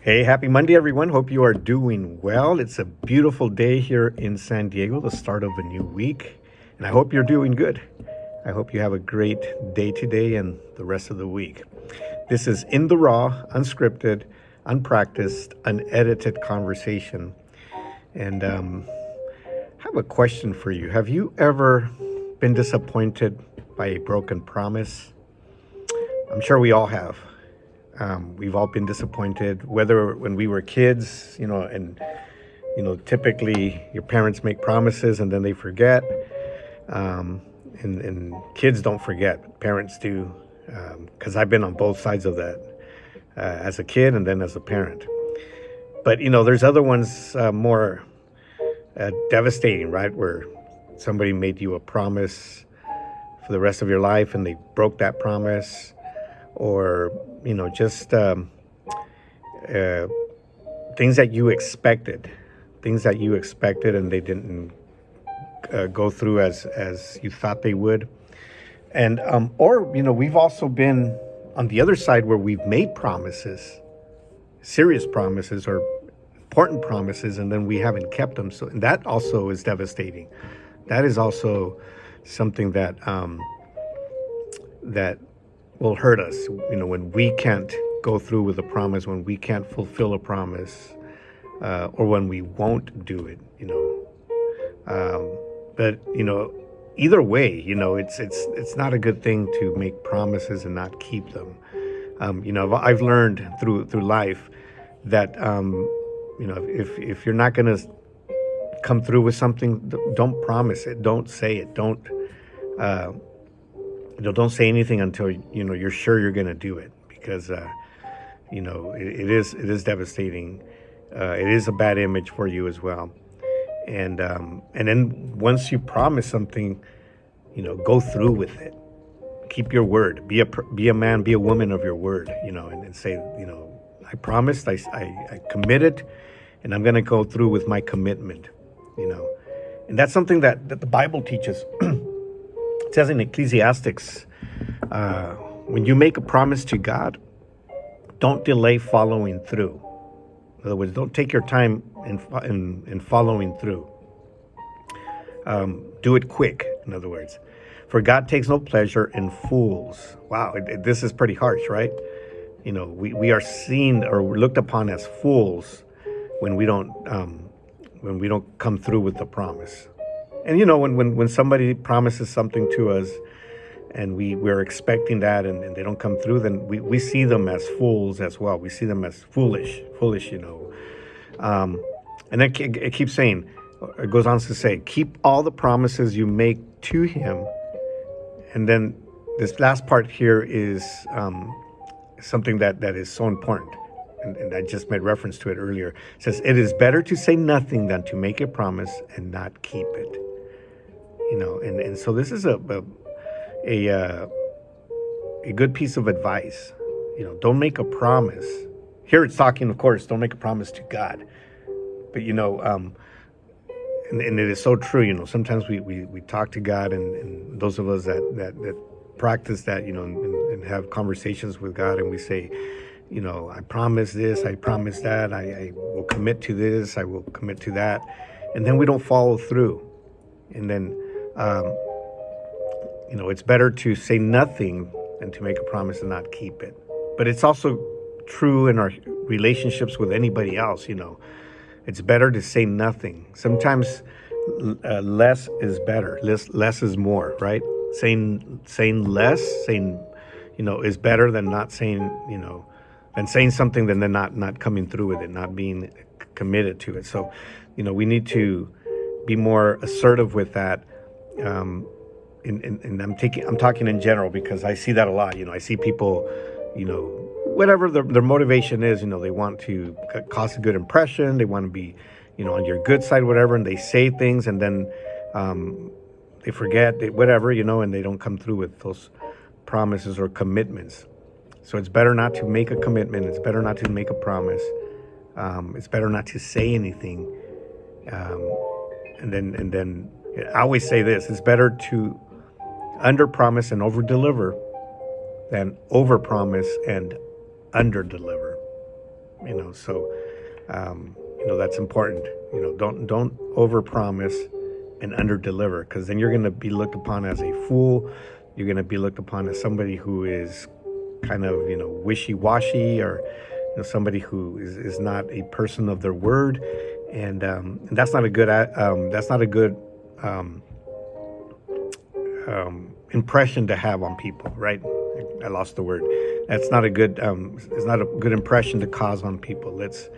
Hey, happy Monday, everyone. Hope you are doing well. It's a beautiful day here in San Diego, the start of a new week, and I hope you're doing good. I hope you have a great day today and the rest of the week. This is In the Raw, unscripted, unpracticed, unedited conversation. And I have a question for you. Have you ever been disappointed by a broken promise? I'm sure we all have. We've all been disappointed, whether when we were kids, and typically your parents make promises and then they forget. And kids don't forget, parents do, because I've been on both sides of that as a kid and then as a parent. But there's other ones more devastating, right? Where somebody made you a promise for the rest of your life and they broke that promise, or just things that you expected, and they didn't go through as you thought they would. And or we've also been on the other side where we've made promises, serious promises or important promises, and then we haven't kept them. So, and that also is devastating. That is also something that that will hurt us, when we can't go through with a promise, when we can't fulfill a promise, or when we won't do it, but either way, it's not a good thing to make promises and not keep them. I've learned through life that if you're not going to come through with something, don't promise it, don't say it, don't say anything until you're sure you're going to do it, because it is devastating. It is a bad image for you as well. And then once you promise something, go through with it. Keep your word. Be a man, be a woman of your word. And say, I promised, I committed, and I'm going to go through with my commitment. And that's something that the Bible teaches. It says in Ecclesiastes, when you make a promise to God, don't delay following through. In other words, don't take your time in following through. Do it quick, in other words. For God takes no pleasure in fools. Wow, this is pretty harsh, right? We are seen or looked upon as fools when we don't come through with the promise. And when somebody promises something to us and we're expecting that and they don't come through, then we see them as fools as well. We see them as foolish. And then it keeps saying, it goes on to say, keep all the promises you make to him. And then this last part here is something that is so important. And I just made reference to it earlier. It says, it is better to say nothing than to make a promise and not keep it. And so this is a good piece of advice. Don't make a promise. Here it's talking, of course, don't make a promise to God. But, and it is so true, sometimes we talk to God, and those of us that practice that, and have conversations with God, and we say, I promise this, I promise that, I will commit to this, I will commit to that. And then we don't follow through. And then, it's better to say nothing than to make a promise and not keep it. But it's also true in our relationships with anybody else, It's better to say nothing. Sometimes less is better. Less is more, right? Saying less, is better than not saying, than saying something then not coming through with it, not being committed to it. So, we need to be more assertive with that. And I'm talking in general, because I see that a lot. I see people, whatever their motivation is, they want to cause a good impression. They want to be, on your good side, whatever. And they say things and then they forget, whatever, and they don't come through with those promises or commitments. So it's better not to make a commitment. It's better not to make a promise. It's better not to say anything. And then I always say this: it's better to under promise and over deliver than over promise and under deliver. So that's important. Don't overpromise and underdeliver, because then you're going to be looked upon as a fool. You're going to be looked upon as somebody who is kind of wishy-washy, or somebody who is not a person of their word, and that's not a good impression to have on people, right? I lost the word. That's not a good. It's not a good impression to cause on people. It's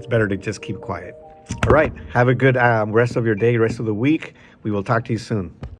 better to just keep quiet. All right. Have a good rest of your day, rest of the week. We will talk to you soon.